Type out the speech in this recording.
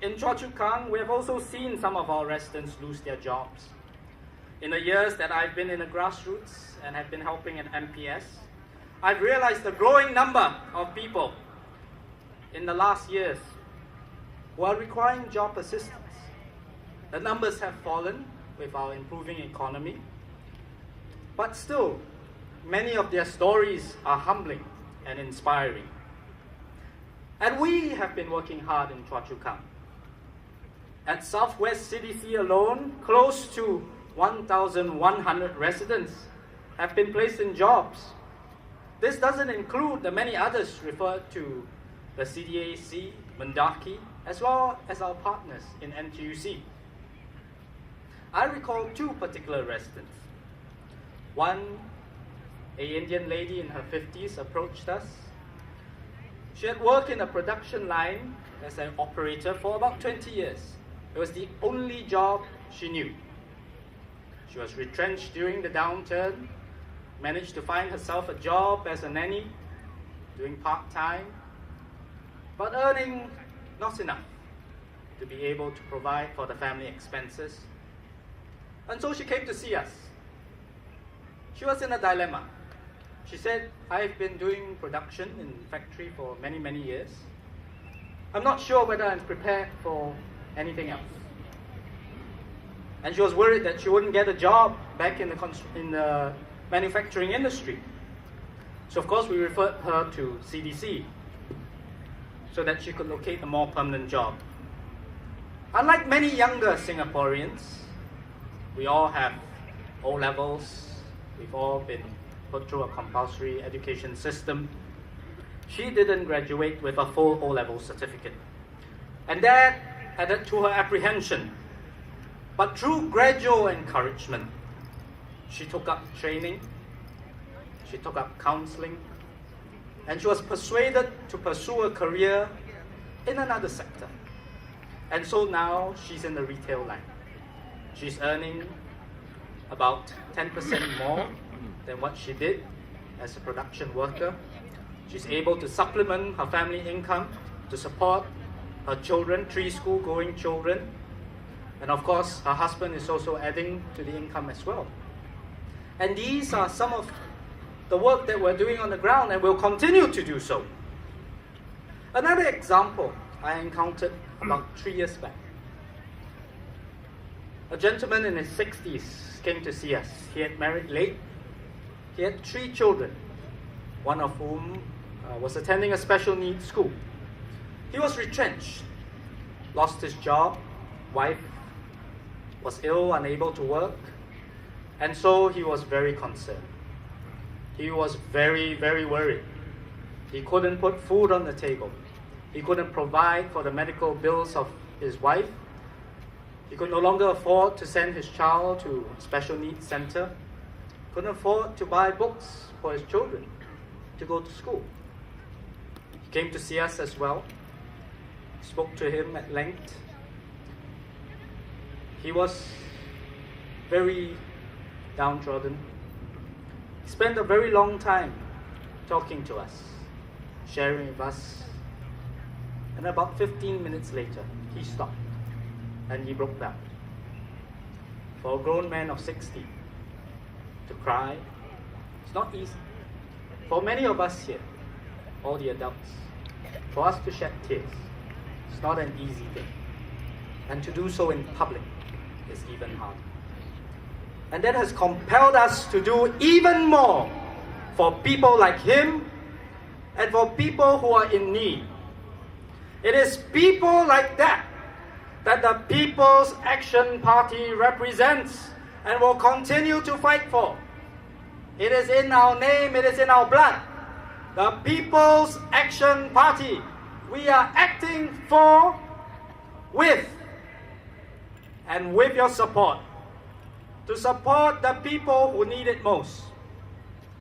In Chua Chu Kang, we have also seen some of our residents lose their jobs. In the years that I've been in the grassroots and have been helping at MPS, I've realized the growing number of people in the last years who are requiring job assistance. The numbers have fallen with our improving economy, but still, many of their stories are humbling and inspiring. And we have been working hard in Chua Chu Kang. At Southwest CDC alone, close to 1,100 residents have been placed in jobs. This doesn't include the many others referred to the CDAC, Mendaki, as well as our partners in NTUC. I recall two particular residents. One, an Indian lady in her 50s, approached us. She had worked in a production line as an operator for about 20 years. It was the only job she knew. She was retrenched during the downturn, managed to find herself a job as a nanny, doing part-time, but earning not enough to be able to provide for the family expenses. And so she came to see us. She was in a dilemma. She said, I've been doing production in factory for many, many years. I'm not sure whether I'm prepared for anything else. And she was worried that she wouldn't get a job back in the manufacturing industry. So of course we referred her to CDC so that she could locate a more permanent job. Unlike many younger Singaporeans, we all have O-levels, we've all been put through a compulsory education system. She didn't graduate with a full O-level certificate. And that added to her apprehension. But through gradual encouragement, she took up training, she took up counseling, and she was persuaded to pursue a career in another sector. And so now she's in the retail line. She's earning about 10% more than what she did as a production worker. She's able to supplement her family income to support her children, 3 school-going children. And of course, her husband is also adding to the income as well. And these are some of the work that we're doing on the ground, and we'll continue to do so. Another example I encountered about 3 years back. A gentleman in his 60s came to see us. He had married late. He had 3 children, one of whom was attending a special needs school. He was retrenched, lost his job, wife was ill, unable to work, and so he was very concerned. He was very, very worried. He couldn't put food on the table. He couldn't provide for the medical bills of his wife. He could no longer afford to send his child to a special needs center. Couldn't afford to buy books for his children to go to school. He came to see us as well. Spoke to him at length. He was very downtrodden. He spent a very long time talking to us, sharing with us. And about 15 minutes later, he stopped and he broke down. For a grown man of 60 to cry, it's not easy. For many of us here, all the adults, for us to shed tears, it's not an easy thing. And to do so in public is even harder. And that has compelled us to do even more for people like him and for people who are in need. It is people like that that the People's Action Party represents and will continue to fight for. It is in our name, it is in our blood. The People's Action Party. We are acting for, with, and with your support, to support the people who need it most.